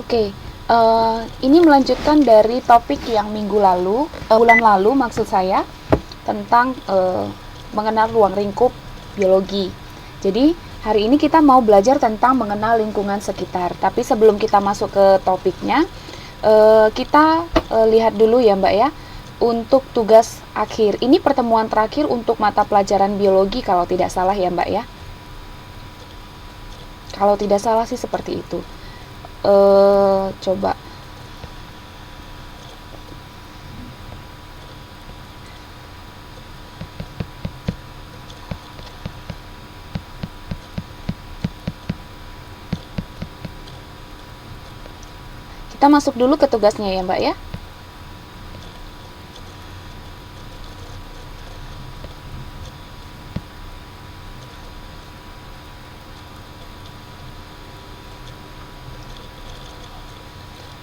Oke, ini melanjutkan dari topik yang minggu lalu, bulan lalu maksud saya, tentang mengenal ruang lingkup biologi. Jadi, hari ini kita mau belajar tentang mengenal lingkungan sekitar. Tapi sebelum kita masuk ke topiknya, kita lihat dulu ya Mbak ya, untuk tugas akhir. Ini pertemuan terakhir untuk mata pelajaran biologi kalau tidak salah ya Mbak ya. Kalau tidak salah sih seperti itu. Coba kita masuk dulu ke tugasnya ya Mbak ya.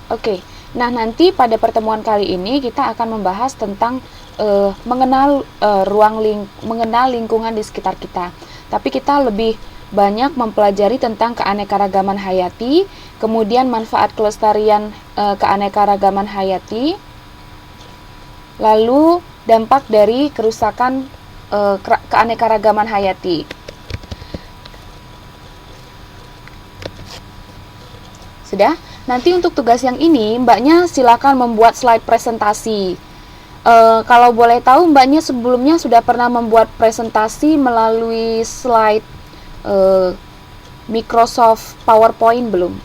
Oke, nah nanti pada pertemuan kali ini kita akan membahas tentang mengenal lingkungan di sekitar kita. Tapi kita lebih banyak mempelajari tentang keanekaragaman hayati, kemudian manfaat kelestarian keanekaragaman hayati, lalu dampak dari kerusakan keanekaragaman hayati. Sudah? Nanti untuk tugas yang ini, Mbaknya silakan membuat slide presentasi. Kalau boleh tahu, Mbaknya sebelumnya sudah pernah membuat presentasi melalui slide Microsoft PowerPoint belum?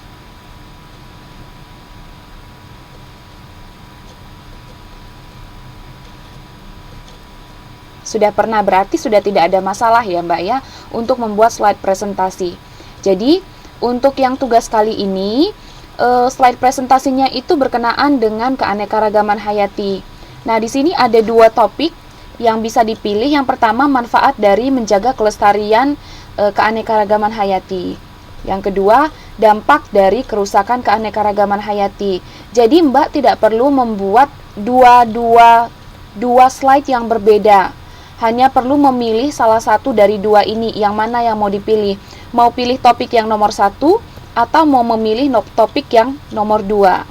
Sudah pernah, berarti sudah tidak ada masalah ya Mbak ya untuk membuat slide presentasi. Jadi, untuk yang tugas kali ini, slide presentasinya itu berkenaan dengan keanekaragaman hayati. Nah, di sini ada dua topik yang bisa dipilih. Yang pertama, manfaat dari menjaga kelestarian keanekaragaman hayati. Yang kedua, dampak dari kerusakan keanekaragaman hayati. Jadi, Mbak tidak perlu membuat dua slide yang berbeda. Hanya perlu memilih salah satu dari dua ini, yang mana yang mau dipilih. Mau pilih topik yang nomor 1 atau mau memilih topik yang nomor 2.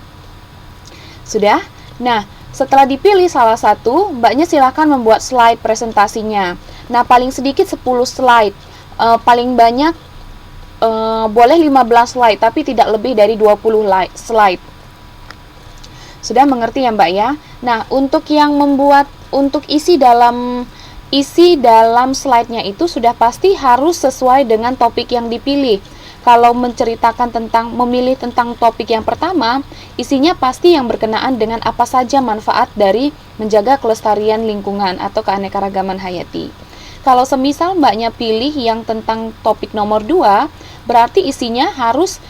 Sudah? Nah, setelah dipilih salah satu, Mbaknya silakan membuat slide presentasinya. Nah, paling sedikit 10 slide. Paling banyak boleh 15 slide, tapi tidak lebih dari 20 slide. Sudah mengerti ya Mbak ya? Nah, untuk isi dalam slide-nya itu sudah pasti harus sesuai dengan topik yang dipilih. Kalau memilih tentang topik yang pertama, isinya pasti yang berkenaan dengan apa saja manfaat dari menjaga kelestarian lingkungan atau keanekaragaman hayati. Kalau semisal Mbaknya pilih yang tentang topik nomor 2, berarti isinya harus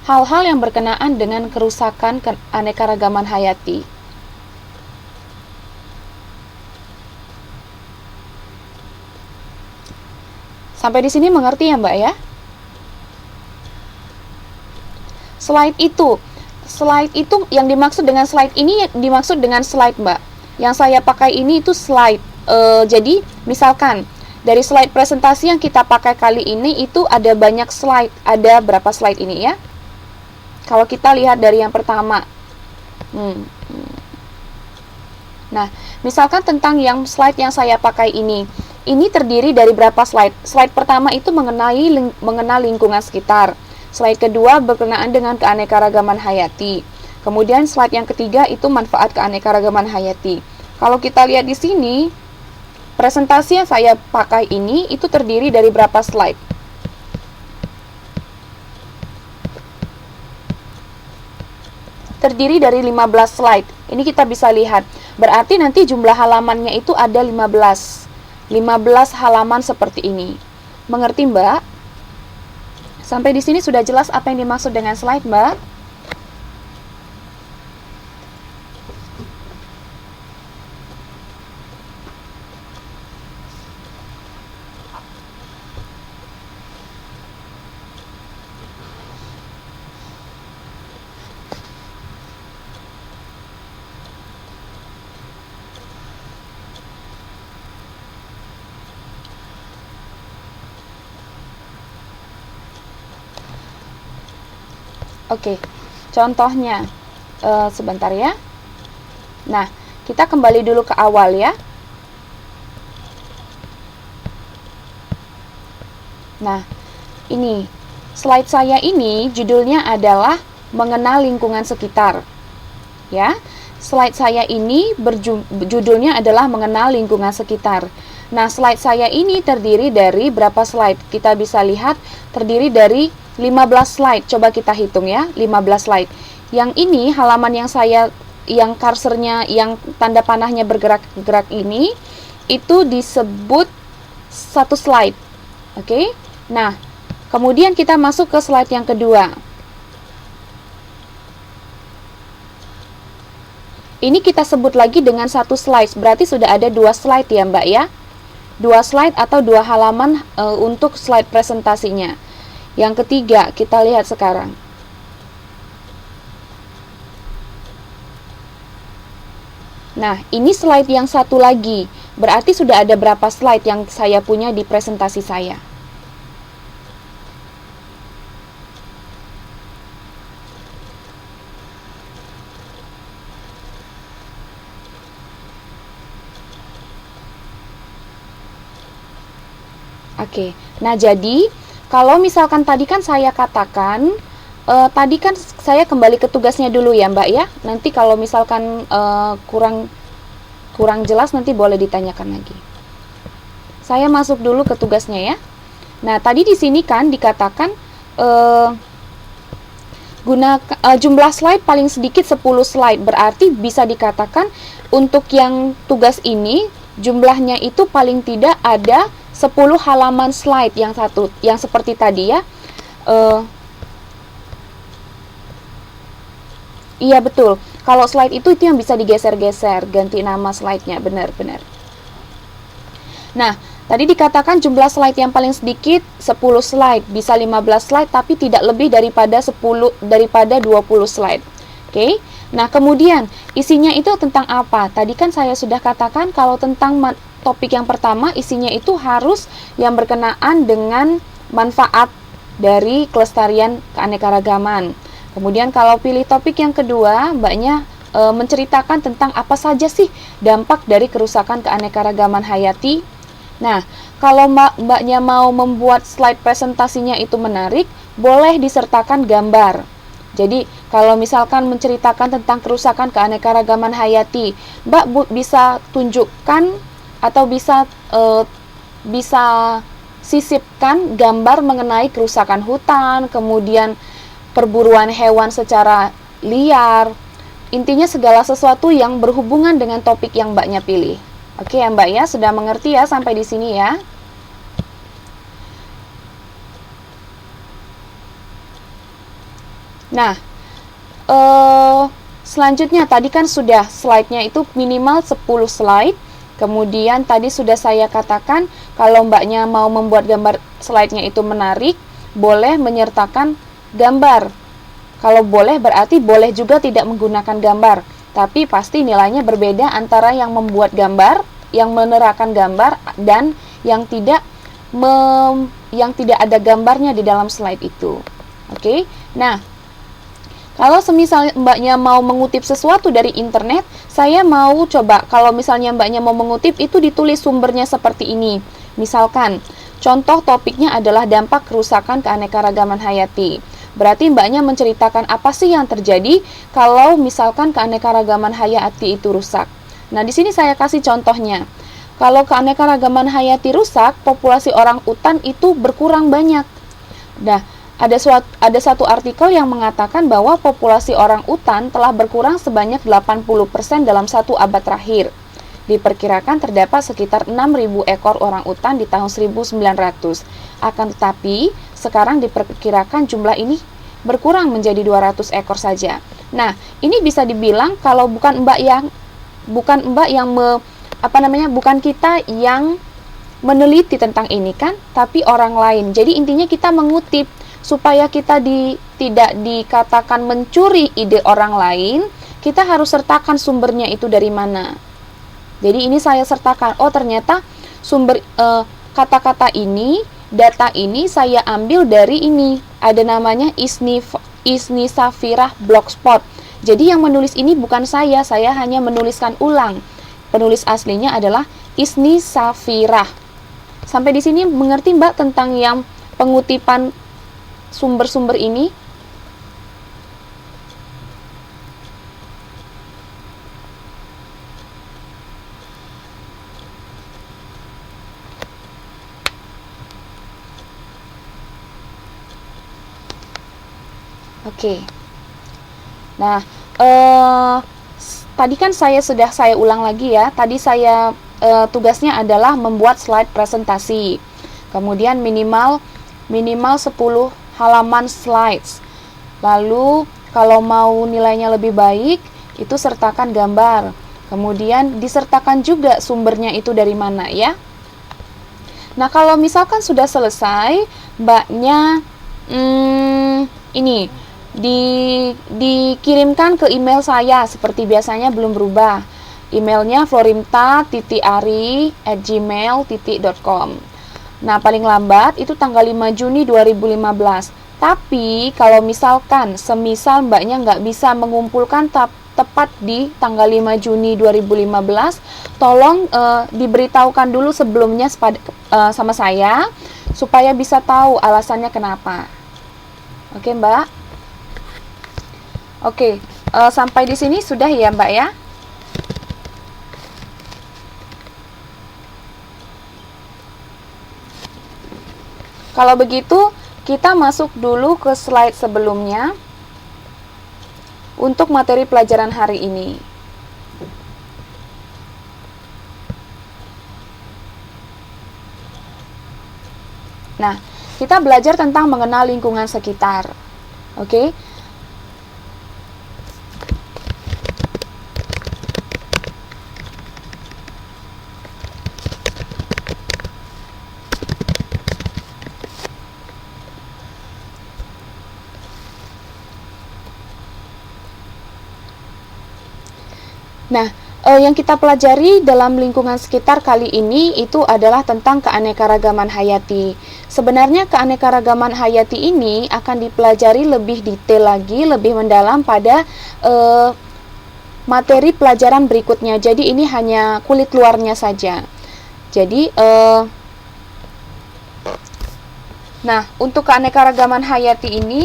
hal-hal yang berkenaan dengan kerusakan keanekaragaman hayati. Sampai di sini mengerti ya Mbak ya? Slide itu yang dimaksud dengan slide ini dimaksud dengan slide Mbak. Yang saya pakai ini itu slide. Jadi misalkan dari slide presentasi yang kita pakai kali ini itu ada banyak slide. Ada berapa slide ini ya? Kalau kita lihat dari yang pertama. Nah, misalkan tentang yang slide yang saya pakai ini terdiri dari berapa slide? Slide pertama itu mengenal lingkungan sekitar. Slide kedua berkenaan dengan keanekaragaman hayati. Kemudian slide yang ketiga itu manfaat keanekaragaman hayati. Kalau kita lihat di sini, presentasi yang saya pakai ini itu terdiri dari berapa slide? Terdiri dari 15 slide. Ini kita bisa lihat. Berarti nanti jumlah halamannya itu ada 15 halaman seperti ini. Mengerti Mbak? Sampai di sini sudah jelas apa yang dimaksud dengan slide Mbak? Oke, contohnya sebentar ya. Nah, kita kembali dulu ke awal ya. Nah, ini slide saya ini judulnya adalah mengenal lingkungan sekitar. Ya, slide saya ini judulnya adalah mengenal lingkungan sekitar. Nah, slide saya ini terdiri dari berapa slide? Kita bisa lihat terdiri dari 15 slide. Coba kita hitung ya, 15 slide. Yang ini halaman yang cursornya, yang tanda panahnya bergerak-gerak ini, itu disebut satu slide. Oke? Nah, kemudian kita masuk ke slide yang kedua. Ini kita sebut lagi dengan satu slide, berarti sudah ada 2 slide ya Mbak ya. 2 slide atau 2 halaman untuk slide presentasinya. Yang ketiga, kita lihat sekarang. Nah, ini slide yang satu lagi. Berarti sudah ada berapa slide yang saya punya di presentasi saya. Oke, nah jadi kalau misalkan tadi kan saya katakan, tadi kan saya kembali ke tugasnya dulu ya Mbak ya. Nanti kalau misalkan kurang jelas nanti boleh ditanyakan lagi. Saya masuk dulu ke tugasnya ya. Nah tadi di sini kan dikatakan jumlah slide paling sedikit 10 slide, berarti bisa dikatakan untuk yang tugas ini jumlahnya itu paling tidak ada 10 halaman slide yang seperti tadi ya. Iya betul. Kalau slide itu yang bisa digeser-geser, ganti nama slide-nya, benar-benar. Nah, tadi dikatakan jumlah slide yang paling sedikit 10 slide, bisa 15 slide tapi tidak lebih daripada 20 slide. Oke. Nah, kemudian isinya itu tentang apa? Tadi kan saya sudah katakan kalau tentang topik yang pertama isinya itu harus yang berkenaan dengan manfaat dari kelestarian keanekaragaman. Kemudian kalau pilih topik yang kedua, Mbaknya menceritakan tentang apa saja sih dampak dari kerusakan keanekaragaman hayati. Nah, kalau Mbaknya mau membuat slide presentasinya itu menarik, boleh disertakan gambar. Jadi, kalau misalkan menceritakan tentang kerusakan keanekaragaman hayati, Mbak bisa tunjukkan atau bisa sisipkan gambar mengenai kerusakan hutan, kemudian perburuan hewan secara liar. Intinya segala sesuatu yang berhubungan dengan topik yang Mbaknya pilih. Oke ya Mbak ya, sudah mengerti ya sampai di sini ya. Nah, selanjutnya tadi kan sudah slide-nya itu minimal 10 slide. Kemudian tadi sudah saya katakan kalau Mbaknya mau membuat gambar slide-nya itu menarik, boleh menyertakan gambar. Kalau boleh berarti boleh juga tidak menggunakan gambar. Tapi pasti nilainya berbeda antara yang membuat gambar, yang menerangkan gambar, dan yang tidak ada gambarnya di dalam slide itu. Oke. Nah, kalau semisal Mbaknya mau mengutip sesuatu dari internet, saya mau coba kalau misalnya Mbaknya mau mengutip itu ditulis sumbernya seperti ini. Misalkan, contoh topiknya adalah dampak kerusakan keanekaragaman hayati. Berarti Mbaknya menceritakan apa sih yang terjadi kalau misalkan keanekaragaman hayati itu rusak. Nah, di sini saya kasih contohnya. Kalau keanekaragaman hayati rusak, populasi orang utan itu berkurang banyak. Nah, ada satu artikel yang mengatakan bahwa populasi orang utan telah berkurang sebanyak 80% dalam 1 abad terakhir. Diperkirakan terdapat sekitar 6.000 ekor orang utan di tahun 1900. Akan tetapi, sekarang diperkirakan jumlah ini berkurang menjadi 200 ekor saja. Nah, ini bisa dibilang kalau bukan bukan kita yang meneliti tentang ini kan, tapi orang lain. Jadi intinya kita mengutip supaya kita tidak dikatakan mencuri ide orang lain, kita harus sertakan sumbernya itu dari mana. Jadi ini saya sertakan, oh ternyata sumber kata-kata ini, data ini saya ambil dari ini, ada namanya ISNI Isni Safirah Blogspot. Jadi yang menulis ini bukan saya hanya menuliskan ulang. Penulis aslinya adalah Isni Safirah. Sampai di sini mengerti Mbak tentang yang pengutipan sumber-sumber ini? Oke. Nah, tadi kan saya ulang lagi ya. Tadi saya tugasnya adalah membuat slide presentasi. Kemudian minimal 10 halaman slides. Lalu kalau mau nilainya lebih baik, itu sertakan gambar. Kemudian disertakan juga sumbernya itu dari mana ya. Nah, kalau misalkan sudah selesai, Mbaknya ini dikirimkan ke email saya seperti biasanya, belum berubah. Emailnya florimta.ari@gmail.com. Nah, paling lambat itu tanggal 5 Juni 2015. Tapi kalau misalkan semisal Mbaknya nggak bisa mengumpulkan tepat di tanggal 5 Juni 2015, tolong diberitahukan dulu sebelumnya sama saya supaya bisa tahu alasannya kenapa. Oke, Mbak? Oke, sampai di sini sudah ya, Mbak ya? Kalau begitu, kita masuk dulu ke slide sebelumnya untuk materi pelajaran hari ini. Nah, kita belajar tentang mengenal lingkungan sekitar. Oke? Nah, yang kita pelajari dalam lingkungan sekitar kali ini itu adalah tentang keanekaragaman hayati. Sebenarnya keanekaragaman hayati ini akan dipelajari lebih detail lagi, lebih mendalam pada materi pelajaran berikutnya. Jadi ini hanya kulit luarnya saja. Jadi, nah, untuk keanekaragaman hayati ini,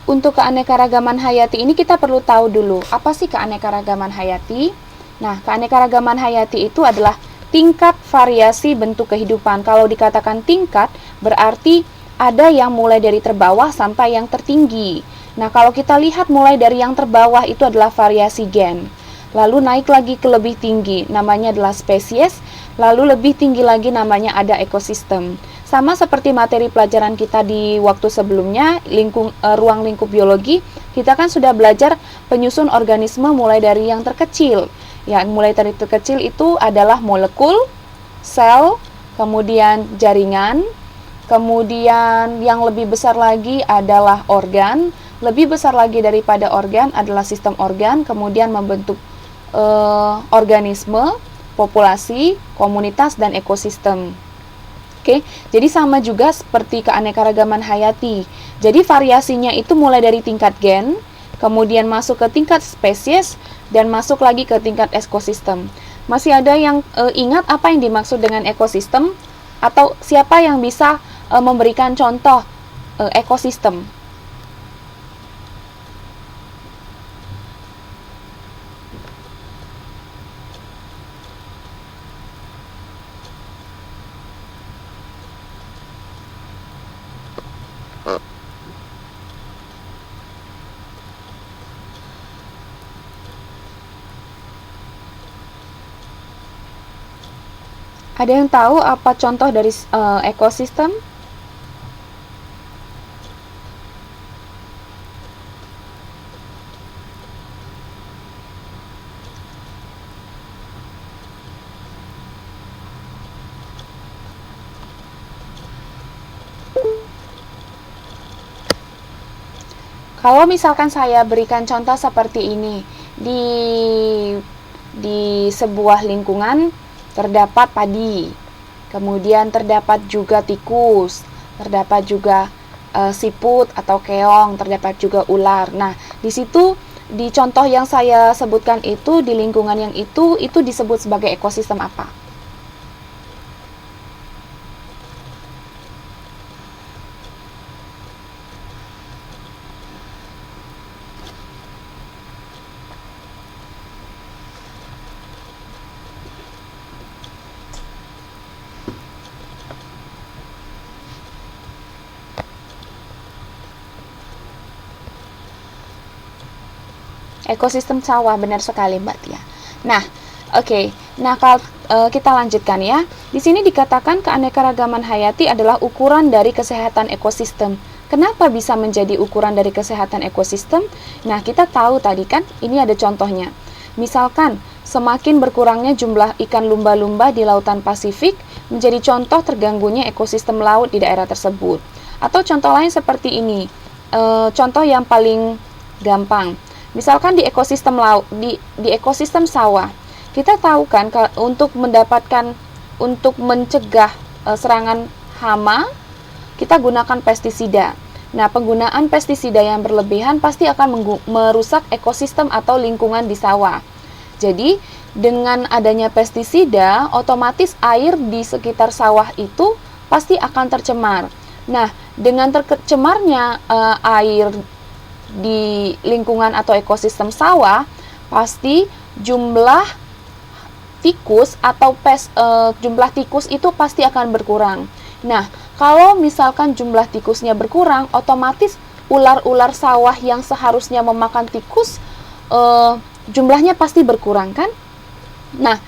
untuk keanekaragaman hayati ini kita perlu tahu dulu, apa sih keanekaragaman hayati? Nah, keanekaragaman hayati itu adalah tingkat variasi bentuk kehidupan. Kalau dikatakan tingkat, berarti ada yang mulai dari terbawah sampai yang tertinggi. Nah, kalau kita lihat mulai dari yang terbawah itu adalah variasi gen. Lalu naik lagi ke lebih tinggi, namanya adalah spesies. Lalu lebih tinggi lagi namanya ada ekosistem. Sama seperti materi pelajaran kita di waktu sebelumnya, ruang lingkup biologi, kita kan sudah belajar penyusun organisme mulai dari yang terkecil. Yang mulai dari terkecil itu adalah molekul, sel, kemudian jaringan, kemudian yang lebih besar lagi adalah organ, lebih besar lagi daripada organ adalah sistem organ, kemudian membentuk organisme, populasi, komunitas, dan ekosistem. Oke, jadi sama juga seperti keanekaragaman hayati. Jadi variasinya itu mulai dari tingkat gen, kemudian masuk ke tingkat spesies, dan masuk lagi ke tingkat ekosistem. Masih ada yang ingat apa yang dimaksud dengan ekosistem? Atau siapa yang bisa memberikan contoh ekosistem? Ada yang tahu apa contoh dari ekosistem? Kalau misalkan saya berikan contoh seperti ini, di sebuah lingkungan terdapat padi, kemudian terdapat juga tikus, terdapat juga siput atau keong, terdapat juga ular. Nah, di situ di contoh yang saya sebutkan itu, di lingkungan yang itu disebut sebagai ekosistem apa? Ekosistem sawah, benar sekali Mbak Tia. Nah, oke. Nah, kalau kita lanjutkan ya. Di sini dikatakan keanekaragaman hayati adalah ukuran dari kesehatan ekosistem. Kenapa bisa menjadi ukuran dari kesehatan ekosistem? Nah, kita tahu tadi kan, ini ada contohnya. Misalkan, semakin berkurangnya jumlah ikan lumba-lumba di lautan Pasifik menjadi contoh terganggunya ekosistem laut di daerah tersebut. Atau contoh lain seperti ini. Contoh yang paling gampang. Misalkan di ekosistem laut, di ekosistem sawah, kita tahu kan untuk mencegah serangan hama, kita gunakan pestisida. Nah, penggunaan pestisida yang berlebihan pasti akan merusak ekosistem atau lingkungan di sawah. Jadi, dengan adanya pestisida, otomatis air di sekitar sawah itu pasti akan tercemar. Nah, dengan tercemarnya air di lingkungan atau ekosistem sawah, pasti jumlah tikus atau jumlah tikus itu pasti akan berkurang. Nah, kalau misalkan jumlah tikusnya berkurang, otomatis ular-ular sawah yang seharusnya memakan tikus jumlahnya pasti berkurang kan? Nah,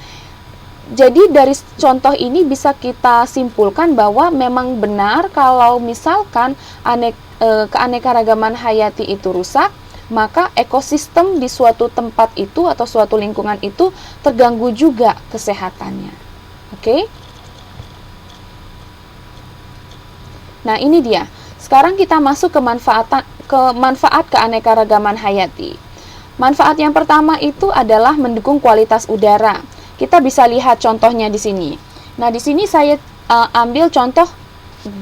jadi dari contoh ini bisa kita simpulkan bahwa memang benar kalau misalkan keanekaragaman hayati itu rusak, maka ekosistem di suatu tempat itu atau suatu lingkungan itu terganggu juga kesehatannya. Oke? Nah, ini dia. Sekarang kita masuk ke manfaat keanekaragaman hayati. Manfaat yang pertama itu adalah mendukung kualitas udara. Kita bisa lihat contohnya di sini. Nah, di sini saya ambil contoh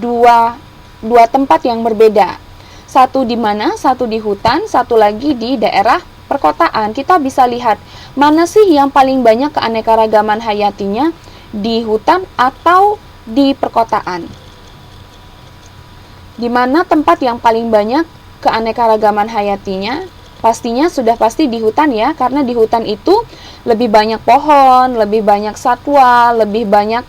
dua tempat yang berbeda. Satu di mana? Satu di hutan, satu lagi di daerah perkotaan. Kita bisa lihat mana sih yang paling banyak keanekaragaman hayatinya, di hutan atau di perkotaan. Di mana tempat yang paling banyak keanekaragaman hayatinya? Pastinya sudah pasti di hutan ya, karena di hutan itu lebih banyak pohon, lebih banyak satwa, lebih banyak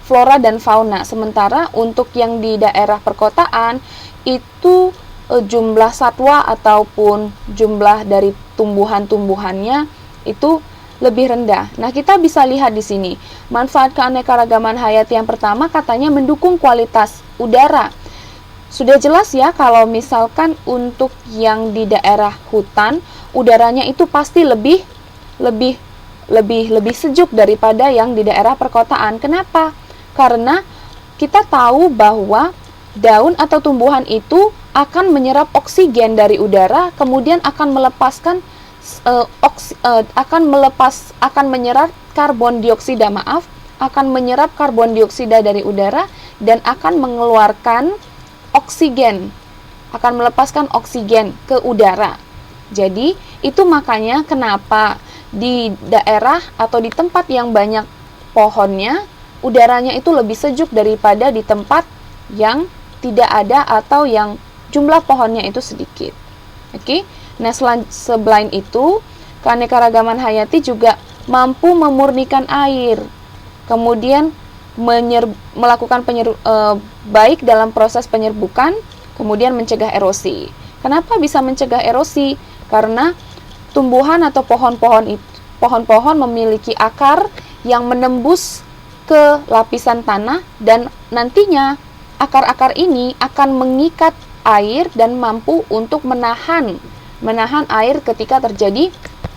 flora dan fauna. Sementara untuk yang di daerah perkotaan itu jumlah satwa ataupun jumlah dari tumbuhan-tumbuhannya itu lebih rendah. Nah, kita bisa lihat di sini manfaat keanekaragaman hayati yang pertama katanya mendukung kualitas udara. Sudah jelas ya kalau misalkan untuk yang di daerah hutan udaranya itu pasti lebih sejuk daripada yang di daerah perkotaan. Kenapa? Karena kita tahu bahwa daun atau tumbuhan itu akan menyerap oksigen dari udara, kemudian akan menyerap karbon dioksida, akan menyerap karbon dioksida dari udara dan akan mengeluarkan oksigen, akan melepaskan oksigen ke udara. Jadi, itu makanya kenapa di daerah atau di tempat yang banyak pohonnya, udaranya itu lebih sejuk daripada di tempat yang tidak ada atau yang jumlah pohonnya itu sedikit. Oke. Nah, selain itu, keanekaragaman hayati juga mampu memurnikan air. Kemudian melakukan baik dalam proses penyerbukan, kemudian mencegah erosi. Kenapa bisa mencegah erosi? Karena tumbuhan atau pohon-pohon memiliki akar yang menembus ke lapisan tanah dan nantinya akar-akar ini akan mengikat air dan mampu untuk menahan air ketika terjadi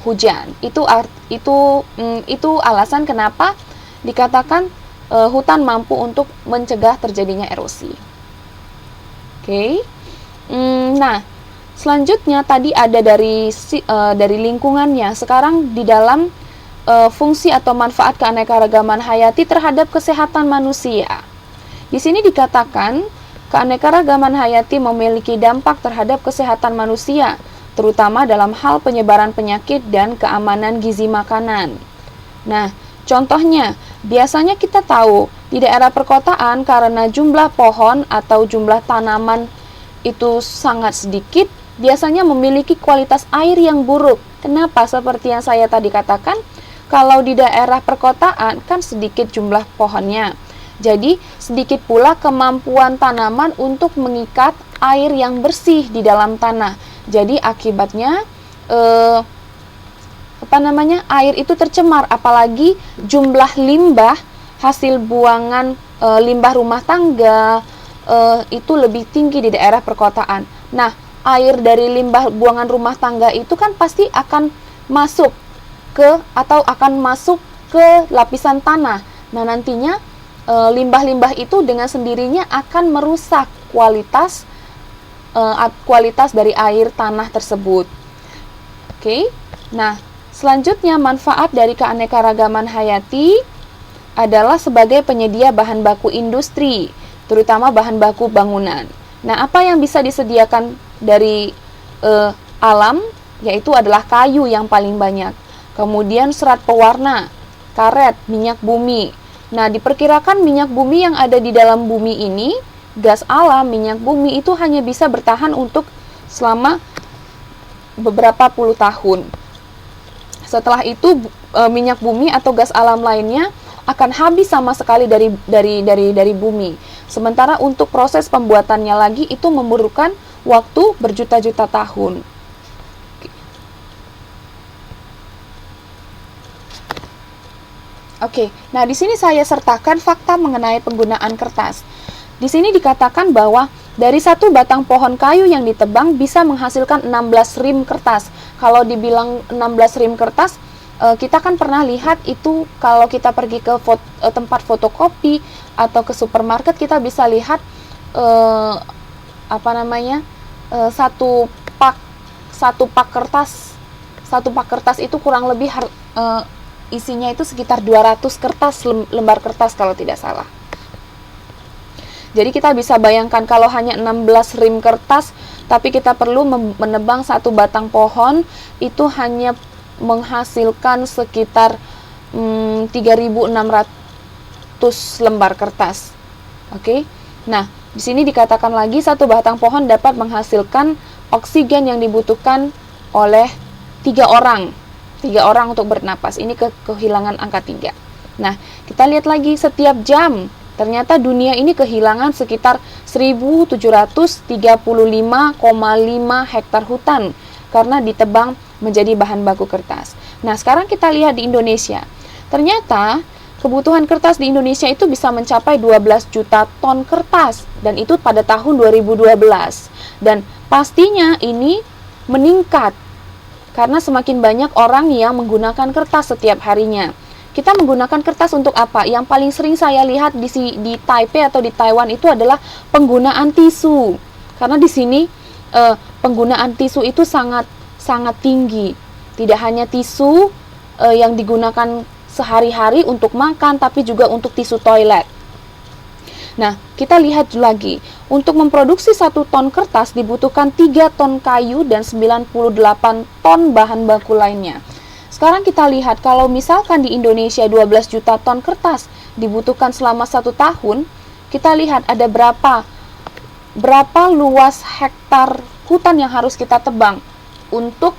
hujan. Itu alasan kenapa dikatakan hutan mampu untuk mencegah terjadinya erosi. Oke. Nah, selanjutnya tadi ada dari lingkungannya. Sekarang di dalam fungsi atau manfaat keanekaragaman hayati terhadap kesehatan manusia. Di sini dikatakan keanekaragaman hayati memiliki dampak terhadap kesehatan manusia, terutama dalam hal penyebaran penyakit dan keamanan gizi makanan. Nah, contohnya, biasanya kita tahu di daerah perkotaan karena jumlah pohon atau jumlah tanaman itu sangat sedikit, biasanya memiliki kualitas air yang buruk. Kenapa? Seperti yang saya tadi katakan, kalau di daerah perkotaan kan sedikit jumlah pohonnya. Jadi, sedikit pula kemampuan tanaman untuk mengikat air yang bersih di dalam tanah. Jadi, akibatnya air itu tercemar, apalagi jumlah limbah hasil buangan limbah rumah tangga itu lebih tinggi di daerah perkotaan. Nah, air dari limbah buangan rumah tangga itu kan pasti akan masuk ke lapisan tanah. Nah, nantinya limbah-limbah itu dengan sendirinya akan merusak kualitas dari air tanah tersebut. Oke. Nah, selanjutnya manfaat dari keanekaragaman hayati adalah sebagai penyedia bahan baku industri, terutama bahan baku bangunan. Nah, apa yang bisa disediakan dari alam yaitu adalah kayu yang paling banyak. Kemudian serat pewarna, karet, minyak bumi. Nah, diperkirakan minyak bumi yang ada di dalam bumi ini, gas alam minyak bumi itu hanya bisa bertahan untuk selama beberapa puluh tahun. Setelah itu minyak bumi atau gas alam lainnya akan habis sama sekali dari bumi. Sementara untuk proses pembuatannya lagi itu memerlukan waktu berjuta-juta tahun. Oke, nah di sini saya sertakan fakta mengenai penggunaan kertas. Di sini dikatakan bahwa dari satu batang pohon kayu yang ditebang bisa menghasilkan 16 rim kertas. Kalau dibilang 16 rim kertas, kita kan pernah lihat itu kalau kita pergi ke tempat fotokopi atau ke supermarket, kita bisa lihat satu pak kertas itu kurang lebih isinya itu sekitar 200 lembar kertas kalau tidak salah. Jadi kita bisa bayangkan kalau hanya 16 rim kertas, tapi kita perlu menebang satu batang pohon, itu hanya menghasilkan sekitar 3.600 lembar kertas. Oke. Nah, di sini dikatakan lagi satu batang pohon dapat menghasilkan oksigen yang dibutuhkan oleh 3 orang untuk bernapas. Ini kehilangan angka 3. Nah, kita lihat lagi setiap jam. Ternyata dunia ini kehilangan sekitar 1.735,5 hektar hutan karena ditebang menjadi bahan baku kertas. Nah, sekarang kita lihat di Indonesia. Ternyata kebutuhan kertas di Indonesia itu bisa mencapai 12 juta ton kertas, dan itu pada tahun 2012. Dan pastinya ini meningkat karena semakin banyak orang yang menggunakan kertas setiap harinya. Kita menggunakan kertas untuk apa? Yang paling sering saya lihat di Taipei atau di Taiwan itu adalah penggunaan tisu. Karena di sini penggunaan tisu itu sangat tinggi. Tidak hanya tisu yang digunakan sehari-hari untuk makan, tapi juga untuk tisu toilet. Nah, kita lihat lagi. Untuk memproduksi 1 ton kertas dibutuhkan 3 ton kayu dan 98 ton bahan baku lainnya. Sekarang kita lihat, kalau misalkan di Indonesia 12 juta ton kertas dibutuhkan selama 1 tahun, kita lihat ada berapa luas hektar hutan yang harus kita tebang untuk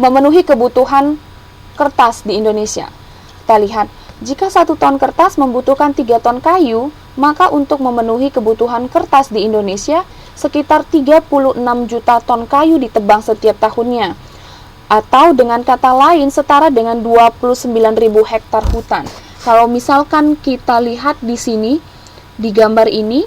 memenuhi kebutuhan kertas di Indonesia. Kita lihat, jika 1 ton kertas membutuhkan 3 ton kayu, maka untuk memenuhi kebutuhan kertas di Indonesia, sekitar 36 juta ton kayu ditebang setiap tahunnya. Atau dengan kata lain, setara dengan 29.000 hektar hutan. Kalau misalkan kita lihat di sini, di gambar ini,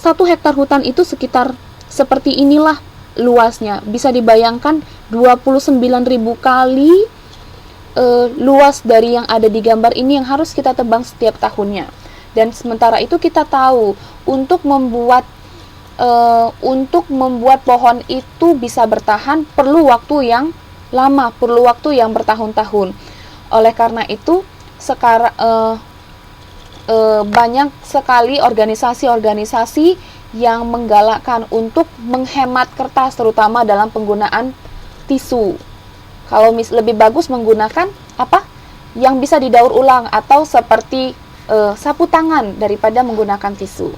1 hektar hutan itu sekitar seperti inilah luasnya. Bisa dibayangkan 29.000 kali luas dari yang ada di gambar ini yang harus kita tebang setiap tahunnya. Dan sementara itu kita tahu untuk membuat untuk membuat pohon itu bisa bertahan perlu waktu yang lama, perlu waktu yang bertahun-tahun. Oleh karena itu, sekarang banyak sekali organisasi-organisasi yang menggalakkan untuk menghemat kertas, terutama dalam penggunaan tisu. Kalau lebih bagus menggunakan apa? Yang bisa didaur ulang atau seperti sapu tangan daripada menggunakan tisu.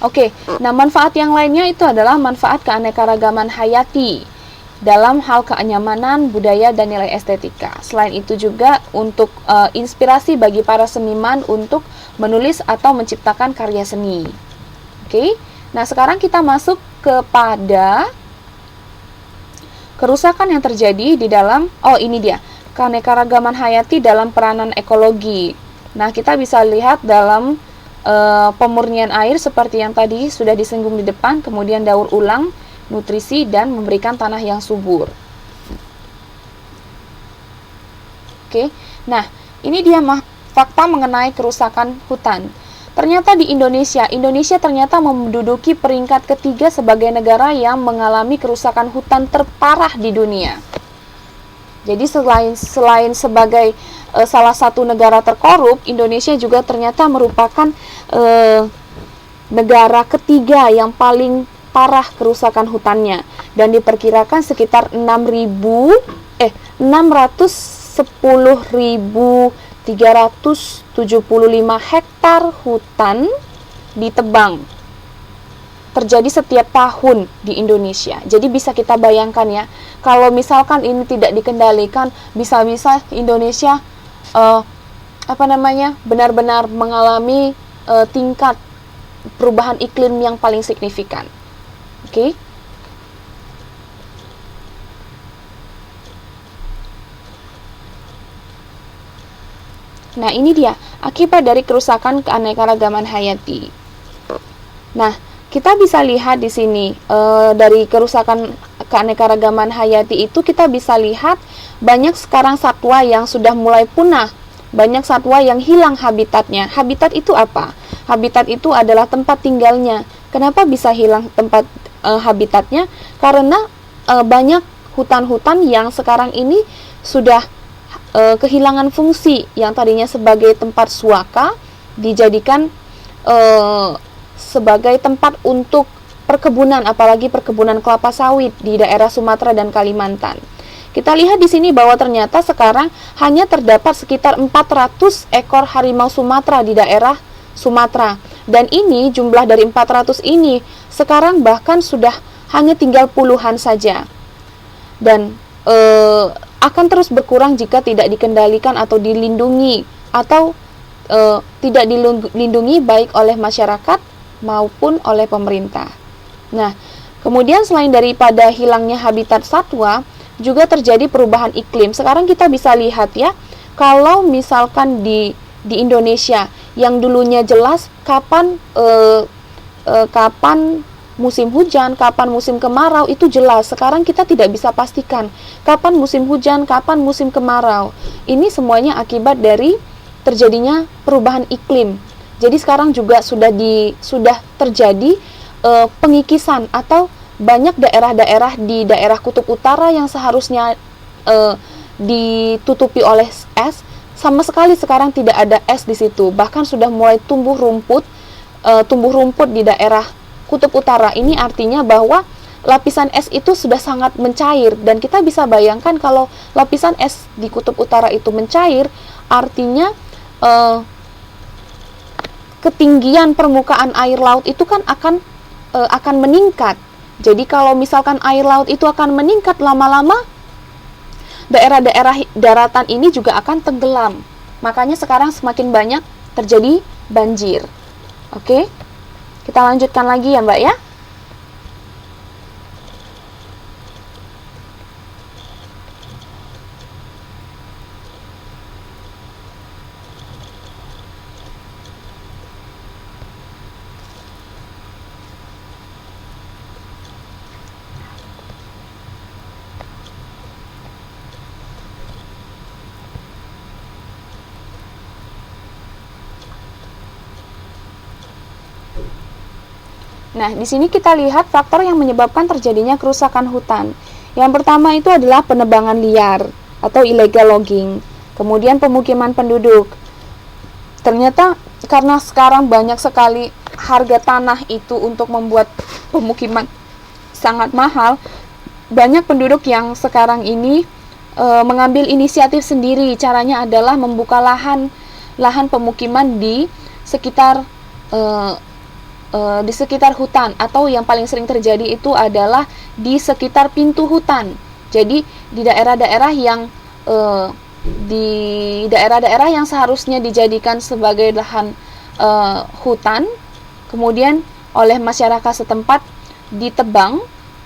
Oke, nah manfaat yang lainnya itu adalah manfaat keanekaragaman hayati dalam hal kenyamanan, budaya, dan nilai estetika. Selain itu juga untuk inspirasi bagi para seniman untuk menulis atau menciptakan karya seni. Oke, nah sekarang kita masuk kepada kerusakan yang terjadi di dalam, ini dia, keanekaragaman hayati dalam peranan ekologi. Nah, kita bisa lihat dalam pemurnian air seperti yang tadi sudah disinggung di depan, kemudian daur ulang, nutrisi, dan memberikan tanah yang subur. Oke, nah ini dia fakta mengenai kerusakan hutan. Ternyata di Indonesia ternyata menduduki peringkat ketiga sebagai negara yang mengalami kerusakan hutan terparah di dunia. Jadi selain sebagai salah satu negara terkorup, Indonesia juga ternyata merupakan negara ketiga yang paling parah kerusakan hutannya, dan diperkirakan sekitar 610.375 hektar hutan ditebang terjadi setiap tahun di Indonesia. Jadi bisa kita bayangkan ya, kalau misalkan ini tidak dikendalikan, bisa-bisa Indonesia benar-benar mengalami tingkat perubahan iklim yang paling signifikan. Oke. Nah, ini dia akibat dari kerusakan keanekaragaman hayati. Nah, kita bisa lihat di sini dari kerusakan keanekaragaman hayati itu kita bisa lihat banyak sekarang satwa yang sudah mulai punah. Banyak satwa yang hilang habitatnya. Habitat itu apa? Habitat itu adalah tempat tinggalnya. Kenapa bisa hilang tempat habitatnya? Karena banyak hutan-hutan yang sekarang ini sudah kehilangan fungsi, yang tadinya sebagai tempat suaka dijadikan sebagai tempat untuk perkebunan, apalagi perkebunan kelapa sawit di daerah Sumatera dan Kalimantan. Kita lihat di sini bahwa ternyata sekarang hanya terdapat sekitar 400 ekor harimau Sumatera di daerah Sumatera. Dan ini jumlah dari 400 ini sekarang bahkan sudah hanya tinggal puluhan saja. Dan akan terus berkurang jika tidak dikendalikan atau dilindungi atau tidak dilindungi baik oleh masyarakat maupun oleh pemerintah. Nah, kemudian selain daripada hilangnya habitat satwa, juga terjadi perubahan iklim. Sekarang kita bisa lihat ya, kalau misalkan di Indonesia yang dulunya jelas kapan musim hujan, kapan musim kemarau itu jelas. Sekarang kita tidak bisa pastikan kapan musim hujan, kapan musim kemarau. Ini semuanya akibat dari terjadinya perubahan iklim. Jadi sekarang juga sudah terjadi pengikisan atau banyak daerah-daerah di daerah kutub utara yang seharusnya ditutupi oleh es, sama sekali sekarang tidak ada es di situ. Bahkan sudah mulai tumbuh rumput di daerah kutub utara. Ini artinya bahwa lapisan es itu sudah sangat mencair, dan kita bisa bayangkan kalau lapisan es di kutub utara itu mencair, artinya ketinggian permukaan air laut itu kan akan meningkat. Jadi kalau misalkan air laut itu akan meningkat, lama-lama daerah-daerah daratan ini juga akan tenggelam. Makanya sekarang semakin banyak terjadi banjir. Oke, kita lanjutkan lagi ya Mbak ya. Nah, di sini kita lihat faktor yang menyebabkan terjadinya kerusakan hutan. Yang pertama itu adalah penebangan liar atau illegal logging. Kemudian pemukiman penduduk. Ternyata karena sekarang banyak sekali harga tanah itu untuk membuat pemukiman sangat mahal, banyak penduduk yang sekarang ini mengambil inisiatif sendiri. Caranya adalah membuka lahan pemukiman di sekitar hutan, atau yang paling sering terjadi itu adalah di sekitar pintu hutan. Jadi di daerah-daerah yang seharusnya dijadikan sebagai lahan hutan, kemudian oleh masyarakat setempat ditebang,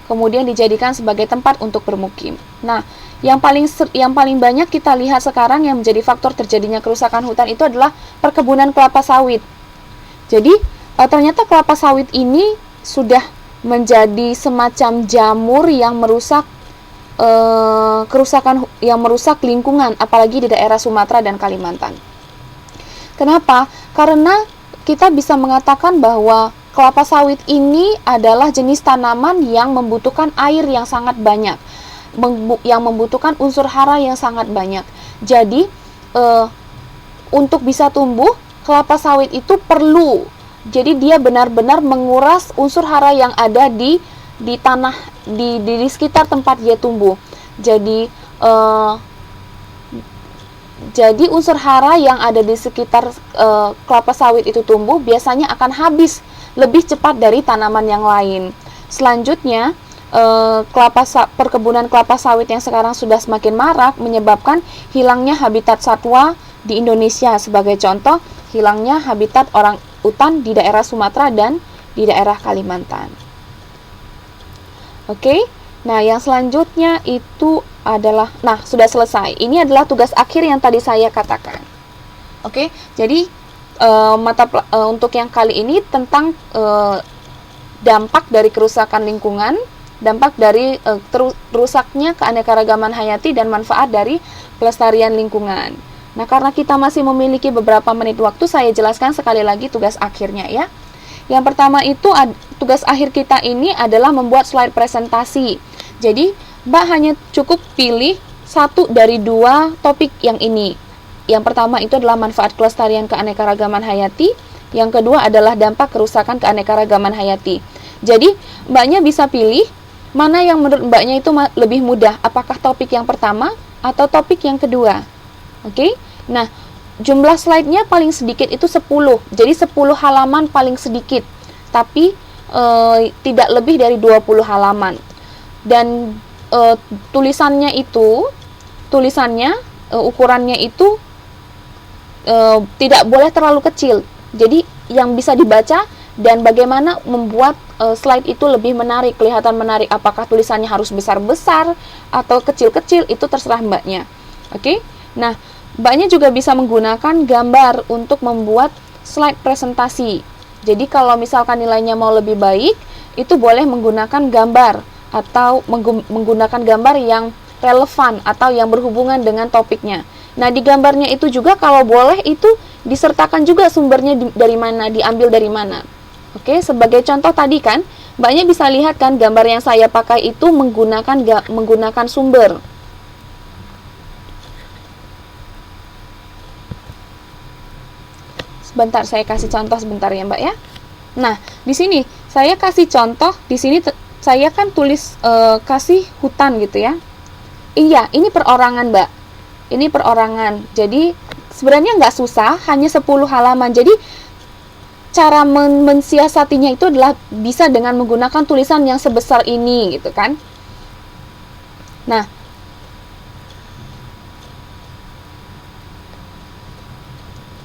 kemudian dijadikan sebagai tempat untuk bermukim. Nah, yang paling banyak kita lihat sekarang yang menjadi faktor terjadinya kerusakan hutan itu adalah perkebunan kelapa sawit. Jadi ternyata kelapa sawit ini sudah menjadi semacam jamur yang merusak lingkungan, apalagi di daerah Sumatera dan Kalimantan. Kenapa? Karena kita bisa mengatakan bahwa kelapa sawit ini adalah jenis tanaman yang membutuhkan air yang sangat banyak, yang membutuhkan unsur hara yang sangat banyak. Jadi untuk bisa tumbuh, kelapa sawit itu perlu. Jadi dia benar-benar menguras unsur hara yang ada di tanah, di sekitar tempat dia tumbuh. Jadi unsur hara yang ada di sekitar kelapa sawit itu tumbuh biasanya akan habis lebih cepat dari tanaman yang lain. Selanjutnya, perkebunan kelapa sawit yang sekarang sudah semakin marak menyebabkan hilangnya habitat satwa di Indonesia. Sebagai contoh, hilangnya habitat orang utan di daerah Sumatera dan di daerah Kalimantan. Oke, nah yang selanjutnya itu adalah, sudah selesai. Ini adalah tugas akhir yang tadi saya katakan. Oke, jadi untuk yang kali ini tentang dampak dari kerusakan lingkungan, dampak dari rusaknya keanekaragaman hayati dan manfaat dari pelestarian lingkungan. Nah, karena kita masih memiliki beberapa menit waktu, saya jelaskan sekali lagi tugas akhirnya ya. Yang pertama itu tugas akhir kita ini adalah membuat slide presentasi. Jadi, Mbak hanya cukup pilih satu dari dua topik yang ini. Yang pertama itu adalah manfaat kelestarian keanekaragaman hayati. Yang kedua adalah dampak kerusakan keanekaragaman hayati. Jadi, Mbaknya bisa pilih mana yang menurut Mbaknya itu lebih mudah. Apakah topik yang pertama atau topik yang kedua. Oke? Nah, jumlah slide-nya paling sedikit itu 10. Jadi 10 halaman paling sedikit. Tapi tidak lebih dari 20 halaman. Dan tulisannya ukurannya itu tidak boleh terlalu kecil. Jadi yang bisa dibaca dan bagaimana membuat slide itu lebih menarik, kelihatan menarik. Apakah tulisannya harus besar-besar atau kecil-kecil, itu terserah Mbaknya. Oke? Nah, Mbaknya juga bisa menggunakan gambar untuk membuat slide presentasi. Jadi kalau misalkan nilainya mau lebih baik, itu boleh menggunakan gambar atau menggunakan gambar yang relevan atau yang berhubungan dengan topiknya. Nah, di gambarnya itu juga kalau boleh itu disertakan juga sumbernya dari mana, diambil dari mana. Oke, sebagai contoh tadi kan, Mbaknya bisa lihat kan gambar yang saya pakai itu menggunakan sumber. Sebentar, saya kasih contoh sebentar ya, Mbak ya. Nah, di sini saya kasih contoh, di sini saya kan tulis kasih hutan gitu ya. Iya, ini perorangan, Mbak. Ini perorangan. Jadi sebenarnya nggak susah, hanya 10 halaman. Jadi cara mensiasatinya itu adalah bisa dengan menggunakan tulisan yang sebesar ini gitu kan. Nah,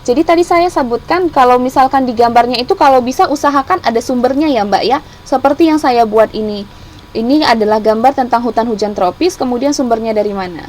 jadi tadi saya sebutkan kalau misalkan di gambarnya itu kalau bisa usahakan ada sumbernya ya Mbak ya. Seperti yang saya buat ini. Ini adalah gambar tentang hutan hujan tropis, kemudian sumbernya dari mana.